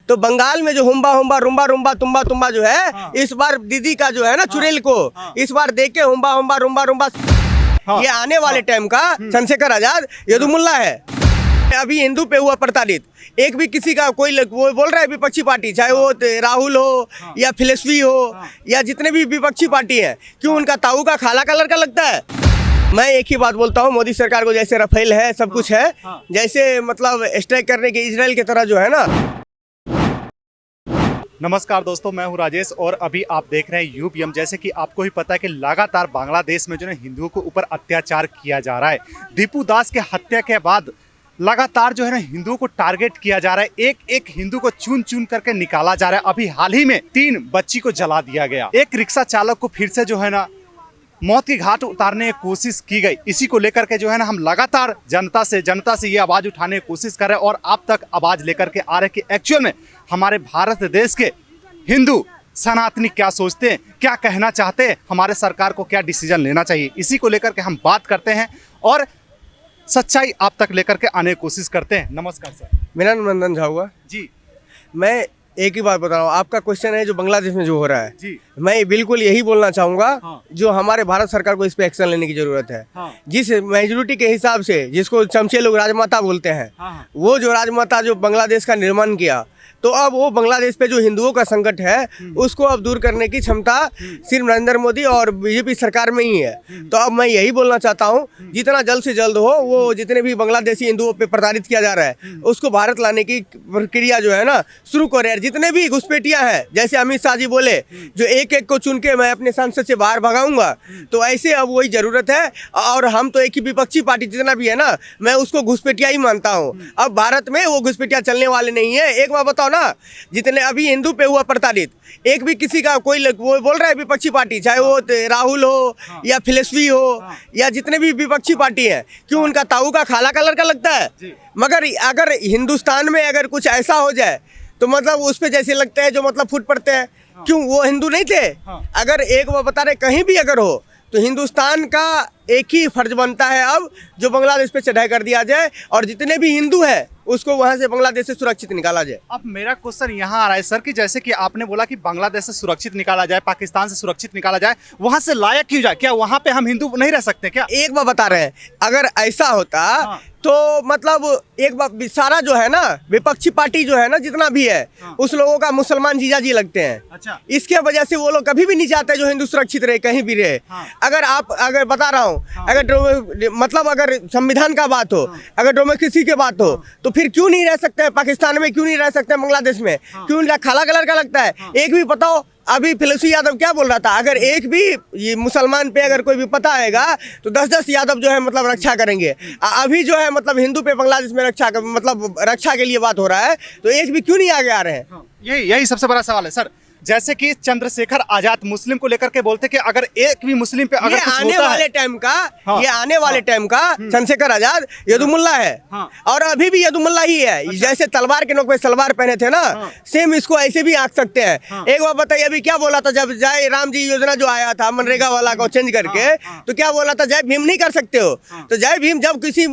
तो बंगाल में जो हुम्बा हुम्बा रुम्बा रुम्बा तुम्बा तुम्बा जो है, इस बार दीदी का जो है ना चुड़ैल को इस बार देख के हुम्बा हुम्बा रुम्बा रुम्बा ये आने वाले टाइम का चंद्रशेखर आजाद यदुमुल्ला है। अभी हिंदू पे हुआ प्रताड़ित, एक भी किसी का कोई वो बोल रहा है विपक्षी पार्टी, चाहे वो राहुल हो या फिलसफी हो या जितने भी विपक्षी पार्टी है, क्यों उनका ताऊ का खाला कलर का लगता है। मैं एक ही बात बोलता हूँ, मोदी सरकार को जैसे राफेल है सब कुछ है, जैसे मतलब स्ट्राइक करने के इजराइल की तरह जो है ना। नमस्कार दोस्तों, मैं हूं राजेश और अभी आप देख रहे हैं यूपीएम। जैसे कि आपको ही पता है कि लगातार बांग्लादेश में जो है हिंदुओं के ऊपर अत्याचार किया जा रहा है। दीपू दास के हत्या के बाद लगातार जो है ना हिंदुओं को टारगेट किया जा रहा है, एक एक हिंदू को चुन चुन करके निकाला जा रहा है। अभी हाल ही में 3 बच्ची को जला दिया गया, एक रिक्शा चालक को फिर से जो है ना मौत की घाट उतारने की कोशिश की गई। इसी को लेकर के जो है ना हम लगातार जनता से ये आवाज उठाने की कोशिश कर रहे हैं और आप तक आवाज लेकर के आ रहे हैं कि एक्चुअल में हमारे भारत देश के हिंदू सनातनी क्या सोचते हैं, क्या कहना चाहते हैं, हमारे सरकार को क्या डिसीजन लेना चाहिए। इसी को लेकर के हम बात करते हैं और सच्चाई आप तक लेकर के आने की कोशिश करते हैं। नमस्कार सर। मेरा नाम नंदन झा हुआ जी। मैं एक ही बात बता रहा हूँ, आपका क्वेश्चन है जो बांग्लादेश में जो हो रहा है जी। मैं बिल्कुल यही बोलना चाहूँगा, जो हमारे भारत सरकार को इस पे एक्शन लेने की जरूरत है। जिस मेजोरिटी के हिसाब से जिसको चमचे लोग राजमाता बोलते हैं, वो जो राजमाता जो बांग्लादेश का निर्माण किया, तो अब वो बांग्लादेश पे जो हिंदुओं का संकट है उसको अब दूर करने की क्षमता सिर्फ नरेंद्र मोदी और बीजेपी सरकार में ही है। तो अब मैं यही बोलना चाहता हूँ, जितना जल्द से जल्द हो वो जितने भी बांग्लादेशी हिंदुओं पे प्रताड़ित किया जा रहा है उसको भारत लाने की प्रक्रिया जो है ना शुरू करे। जितने भी घुसपैठियाँ हैं, जैसे अमित शाह जी बोले जो एक एक को चुन के मैं अपने संसद से बाहर भगाऊंगा, तो ऐसे अब वही जरूरत है। और हम तो एक ही विपक्षी पार्टी जितना भी है ना, मैं उसको घुसपैठिया ही मानता हूँ। अब भारत में वो घुसपैठिया चलने वाले नहीं है। एक बार बताओ ना, जितने अभी हिंदू पे हुआ प्रताड़ित, एक भी किसी का कोई वो बोल रहा है विपक्षी पार्टी, चाहे वो राहुल हो या फिलसफी हो या जितने भी विपक्षी पार्टी है, क्यों उनका ताऊ का खाला कलर का लगता है। मगर अगर हिंदुस्तान में अगर कुछ ऐसा हो जाए तो मतलब उस पे जैसे लगता है जो मतलब फूट पड़ते हैं, क्यों वो हिंदू नहीं थे। अगर एक वो बता रहे कहीं भी अगर हो तो हिंदुस्तान का एक ही फर्ज बनता है अब जो बांग्लादेश पे चढ़ाई कर दिया जाए और जितने भी हिंदू हैं उसको वहां से बांग्लादेश से सुरक्षित निकाला जाए। अब मेरा क्वेश्चन यहाँ आ रहा है सर कि जैसे कि आपने बोला कि बांग्लादेश से सुरक्षित निकाला जाए, पाकिस्तान से सुरक्षित निकाला जाए, वहां से लाया क्यों जाए? क्या वहां पे हम हिंदू नहीं रह सकते क्या? एक बार बता रहे हैं, अगर ऐसा होता तो मतलब एक बार सारा जो है ना विपक्षी पार्टी जो है ना जितना भी है उस लोगों का मुसलमान जीजा जी लगते हैं। अच्छा। इसके वजह से वो लोग कभी भी नहीं चाहते जो हिंदू सुरक्षित रहे, कहीं भी रहे। अगर बता रहा हूँ, अगर मतलब अगर संविधान का बात हो, अगर डेमोक्रेसी की बात हो, तो फिर क्यों नहीं रह सकते हैं पाकिस्तान में, क्यों नहीं रह सकते हैं बांग्लादेश में, क्यों इनका खाला कलर का लगता है। एक भी बताओ, अभी फिलसफी यादव क्या बोल रहा था, अगर एक भी ये मुसलमान पे अगर कोई भी पता आएगा तो 10-10 यादव जो है मतलब रक्षा करेंगे। अभी जो है मतलब हिंदू पे बांग्लादेश में रक्षा के लिए बात हो रहा है, तो एक भी क्यों नहीं आगे आ रहे हैं। यही सबसे बड़ा सवाल है सर। जैसे कि चंद्रशेखर आजाद मुस्लिम को लेकर के बोलते कि अगर एक भी मुस्लिम पे अगर कुछ आने वाले टाइम का ये आने वाले टाइम का चंद्रशेखर आजाद यदुमुल्ला है। और अभी भी यदुमुल्ला ही है। अच्छा। जैसे तलवार के नोक पे सलवार पहने थे ना, सेम इसको ऐसे भी आंक सकते हैं। एक बार बताइए, अभी क्या बोला था जब जय राम जी योजना जो आया था मनरेगा वाला को चेंज करके, तो क्या बोला था, जय भीम नहीं कर सकते हो। तो जय भीम जब किसी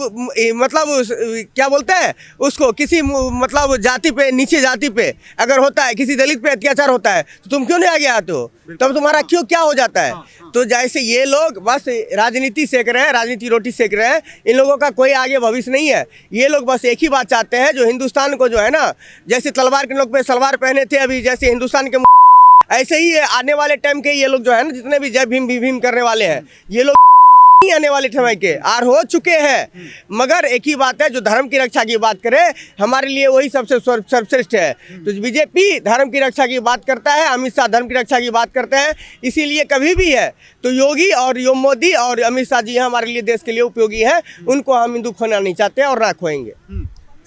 मतलब क्या बोलते हैं उसको, किसी मतलब जाति पे, नीचे जाति पे अगर होता है, किसी दलित पे अत्याचार होता है, तो तुम क्यों नहीं आगे आते हो, तब तुम्हारा क्यों क्या हो जाता है। तो जैसे ये लोग बस राजनीति सेक रहे हैं, राजनीति रोटी सेक रहे हैं, इन लोगों का कोई आगे भविष्य नहीं है। ये लोग बस एक ही बात चाहते हैं, जो हिंदुस्तान को जो है ना, जैसे तलवार के नोक पे सलवार पहने थे अभी जैसे हिंदुस्तान के, ऐसे ही आने वाले टाइम के ये लोग जो है ना, जितने भी जय भीम भीम करने वाले हैं, ये लोग आने वाले समय के आर हो चुके हैं। मगर एक ही बात है, जो धर्म की रक्षा की बात करे हमारे लिए वही सबसे सर्वश्रेष्ठ है। तो बीजेपी धर्म की रक्षा की बात करता है, अमित शाह धर्म की रक्षा की बात करते हैं, इसीलिए कभी भी है तो योगी और मोदी और अमित शाह जी हमारे लिए देश के लिए उपयोगी है। उनको हम हिंदू खोना नहीं चाहते और ना खोएंगे।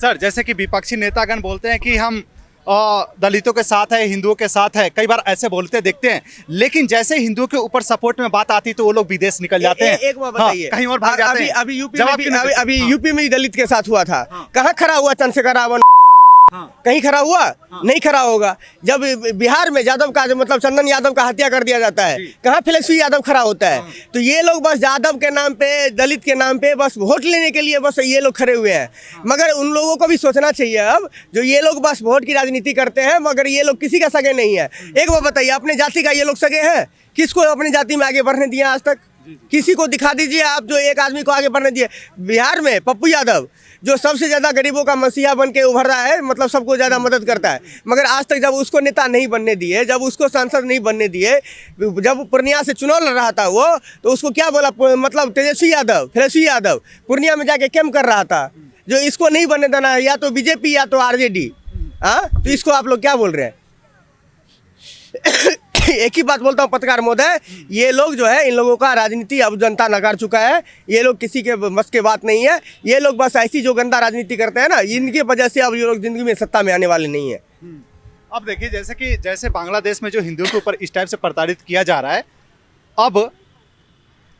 सर, जैसे कि विपक्षी नेतागण बोलते हैं कि हम दलितों के साथ है, हिंदुओं के साथ है, कई बार ऐसे बोलते देखते हैं, लेकिन जैसे हिंदुओं के ऊपर सपोर्ट में बात आती तो वो लोग विदेश निकल जाते हैं। एक बार बताइए, कहीं और भाग जाते हैं। अभी यूपी में भी दलित के साथ हुआ था, कहाँ खड़ा हुआ चंद्रशेखर रावण कहीं खरा हुआ? नहीं खरा होगा। जब बिहार में यादव का मतलब चंदन यादव का हत्या कर दिया जाता है, कहाँ फिलसफी यादव खड़ा होता है? तो ये लोग बस यादव के नाम पे, दलित के नाम पे बस वोट लेने के लिए बस ये लोग खड़े हुए हैं। मगर उन लोगों को भी सोचना चाहिए अब, जो ये लोग बस वोट की राजनीति करते हैं, मगर ये लोग किसी का सगे नहीं है। एक बात बताइए, अपने जाति का ये लोग सगे हैं? किसको अपनी जाति में आगे बढ़ने दिया आज तक? किसी को दिखा दीजिए आप जो एक आदमी को आगे बढ़ने दिए। बिहार में पप्पू यादव जो सबसे ज़्यादा गरीबों का मसीहा बन के उभर रहा है, मतलब सबको ज़्यादा मदद करता है, मगर आज तक जब उसको नेता नहीं बनने दिए, जब उसको सांसद नहीं बनने दिए, जब पूर्णिया से चुनाव लड़ रहा था वो, तो उसको क्या बोला, मतलब तेजस्वी यादव पूर्णिया में जाके कैंप कर रहा था, जो इसको नहीं बनने देना है, या तो बीजेपी या तो आरजेडी। हाँ, तो इसको आप लोग क्या बोल रहे हैं? एक ही बात बोलता हूँ पत्रकार महोदय, ये लोग जो है, इन लोगों का राजनीति अब जनता नकार चुका है। ये लोग किसी के बस के बात नहीं है। ये लोग बस ऐसी जो गंदा राजनीति करते हैं ना, इनकी वजह से अब ये लोग जिंदगी में सत्ता में आने वाले नहीं है। अब देखिए, जैसे बांग्लादेश में जो हिंदुओं के ऊपर इस टाइप से प्रताड़ित किया जा रहा है, अब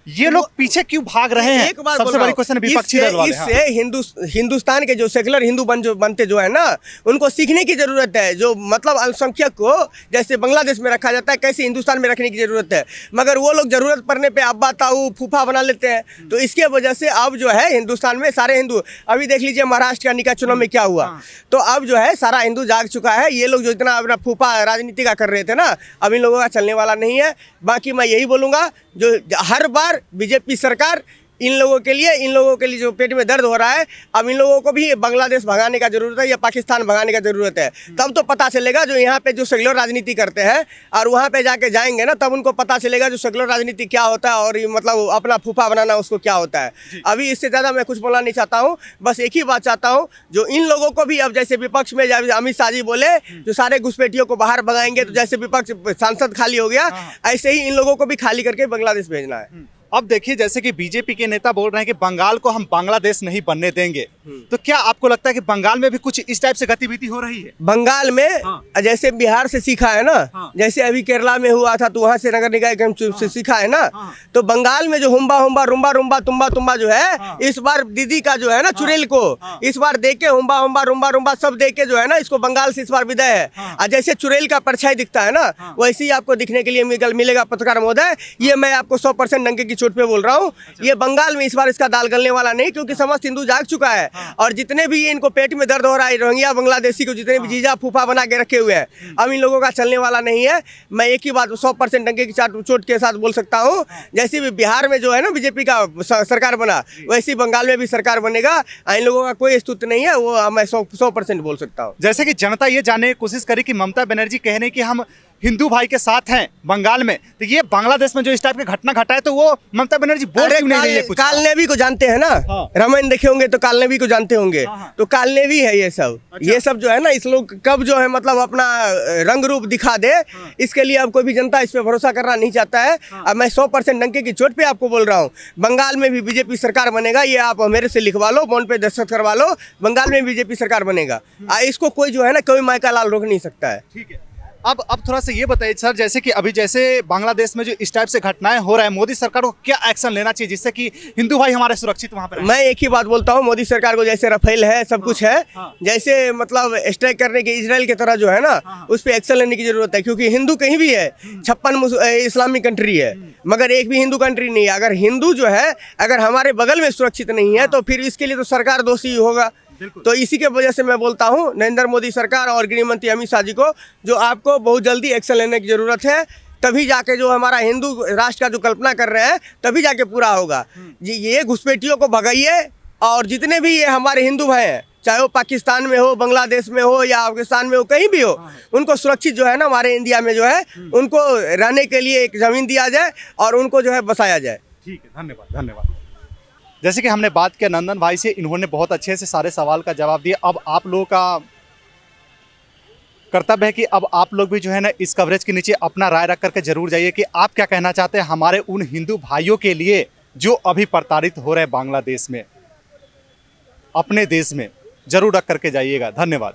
ये लोग पीछे क्यों भाग रहे हैं? एक बात सबसे बड़ी क्वेश्चन विपक्षी दल वाले। इससे हिंदुस्तान के जो सेकुलर हिंदू बनते जो है ना, उनको सीखने की जरूरत है। जो मतलब अल्पसंख्यक को जैसे बांग्लादेश में रखा जाता है, कैसे हिंदुस्तान में रखने की जरूरत है। मगर वो लोग जरूरत पड़ने पे अब्बा ताऊ फूफा बना लेते हैं। तो इसके वजह से अब जो है हिंदुस्तान में सारे हिंदू, अभी देख लीजिए महाराष्ट्र का निकाय चुनाव में क्या हुआ। तो अब जो है सारा हिंदू जाग चुका है। ये लोग जो इतना अपना फूफा राजनीति का कर रहे थे ना, अब इन लोगों का चलने वाला नहीं है। बाकी मैं यही बोलूँगा, जो हर बार बीजेपी सरकार इन लोगों के लिए जो पेट में दर्द हो रहा है, अब इन लोगों को भी बांग्लादेश भगाने का जरूरत है या पाकिस्तान भगाने का जरूरत है। तब तो पता चलेगा जो यहाँ पे जो सेकुलर राजनीति करते हैं, और वहाँ पे जाके जाएंगे ना, तब उनको पता चलेगा जो सेकुलर राजनीति क्या होता है, और ये मतलब अपना फूफा बनाना उसको क्या होता है। अभी इससे ज़्यादा मैं कुछ बोलना नहीं चाहता हूँ। बस एक ही बात चाहता हूँ, जो इन लोगों को भी अब जैसे विपक्ष में जब अमित शाह जी बोले जो सारे घुसपैठियों को बाहर भगाएंगे, तो जैसे विपक्ष सांसद खाली हो गया, ऐसे ही इन लोगों को भी खाली करके बांग्लादेश भेजना है। अब देखिए, जैसे कि बीजेपी के नेता बोल रहे हैं कि बंगाल को हम बांग्लादेश नहीं बनने देंगे, तो क्या आपको लगता है कि बंगाल में भी कुछ इस टाइप से गतिविधि हो रही है? बंगाल में जैसे बिहार से सीखा है ना, जैसे अभी केरला में हुआ था, तो वहां से नगर निकाय से सीखा है ना, तो बंगाल में जो हुम्बा हुम्बा रुम्बा रुम्बा तुम्बा तुम्बा जो है, इस बार दीदी का जो है ना चुड़ैल को इस बार देख के हुम्बा हुम्बा रुम्बा रुम्बा सब देख के जो है ना, इसको बंगाल से इस बार विदाई है। और जैसे चुड़ैल का परछाई दिखता है ना, वैसे ही आपको दिखने के लिए मिलेगा पत्रकार महोदय। ये मैं आपको 100% डंके की चोट पे बोल रहा हूँ। ये बंगाल में इस बार इसका दाल गलने वाला नहीं, क्योंकि समस्त हिंदू जाग चुका है। और जितने भी इनको पेट में दर्द हो रहा है, रोहिंग्या बांग्लादेशी को जितने भी जीजा फूफा बना के रखे हुए हैं, अब इन लोगों का चलने वाला नहीं है। मैं एक ही बात 100% डंके की चोट के साथ बोल सकता हूँ, जैसे भी बिहार में जो है ना बीजेपी का सरकार बना, वैसे ही बंगाल में भी सरकार बनेगा। इन लोगों का कोई स्तुति नहीं है, वो मैं 100% बोल सकता हूँ। जैसे कि जनता ये जानने की कोशिश करी कि ममता बनर्जी कह रहे कि हम हिंदू भाई के साथ हैं बंगाल में, तो ये बांग्लादेश में जो इस टाइप की घटना घटा है, तो वो ममता बनर्जी बोल क्यों नहीं रही है कुछ? कालनेवी को जानते हैं ना, रामायण देखे होंगे तो कालनेवी को जानते होंगे। तो कालनेवी है ये सब। ये सब जो है ना, इस लोग कब जो है मतलब अपना रंग रूप दिखा दे, इसके लिए अब कोई भी जनता इस पे भरोसा करना नहीं चाहता है। अब मैं 100% डंके की चोट पे आपको बोल रहा हूँ, बंगाल में भी बीजेपी सरकार बनेगा। ये आप मेरे से लिखवा लो, बॉन्ड पे दस्तखत करवा लो, बंगाल में बीजेपी सरकार बनेगा। इसको कोई जो है ना, कोई मायका लाल रोक नहीं सकता है। ठीक है। अब थोड़ा सा ये बताइए सर, जैसे कि अभी जैसे बांग्लादेश में जो इस टाइप से घटनाएं हो रहा है, मोदी सरकार को क्या एक्शन लेना चाहिए जिससे कि हिंदू भाई हमारे सुरक्षित वहां पर? मैं एक ही बात बोलता हूँ, मोदी सरकार को जैसे रफेल है, सब कुछ है, जैसे मतलब स्ट्राइक करने के इजराइल की तरह जो है ना, उस पर एक्शन लेने की जरूरत है। क्योंकि हिंदू कहीं भी है, 56 इस्लामिक कंट्री है, मगर एक भी हिंदू कंट्री नहीं है। अगर हिंदू जो है अगर हमारे बगल में सुरक्षित नहीं है, तो फिर इसके लिए तो सरकार दोषी होगा। तो इसी के वजह से मैं बोलता हूं नरेंद्र मोदी सरकार और गृह मंत्री अमित शाह जी को, जो आपको बहुत जल्दी एक्शन लेने की जरूरत है। तभी जाके जो हमारा हिंदू राष्ट्र का जो कल्पना कर रहे हैं, तभी जाके पूरा होगा जी। ये घुसपैठियों को भगाइए, और जितने भी ये हमारे हिंदू भाई हैं, चाहे वो पाकिस्तान में हो, बांग्लादेश में हो या अफगानिस्तान में हो, कहीं भी हो, उनको सुरक्षित जो है ना हमारे इंडिया में जो है, उनको रहने के लिए एक ज़मीन दिया जाए और उनको जो है बसाया जाए। ठीक है, धन्यवाद धन्यवाद। जैसे कि हमने बात किया नंदन भाई से, इन्होंने बहुत अच्छे से सारे सवाल का जवाब दिया। अब आप लोगों का कर्तव्य है कि अब आप लोग भी जो है ना इस कवरेज के नीचे अपना राय रख करके जरूर जाइए कि आप क्या कहना चाहते हैं हमारे उन हिंदू भाइयों के लिए जो अभी प्रताड़ित हो रहे हैं बांग्लादेश में, अपने देश में। जरूर रख करके जाइएगा। धन्यवाद।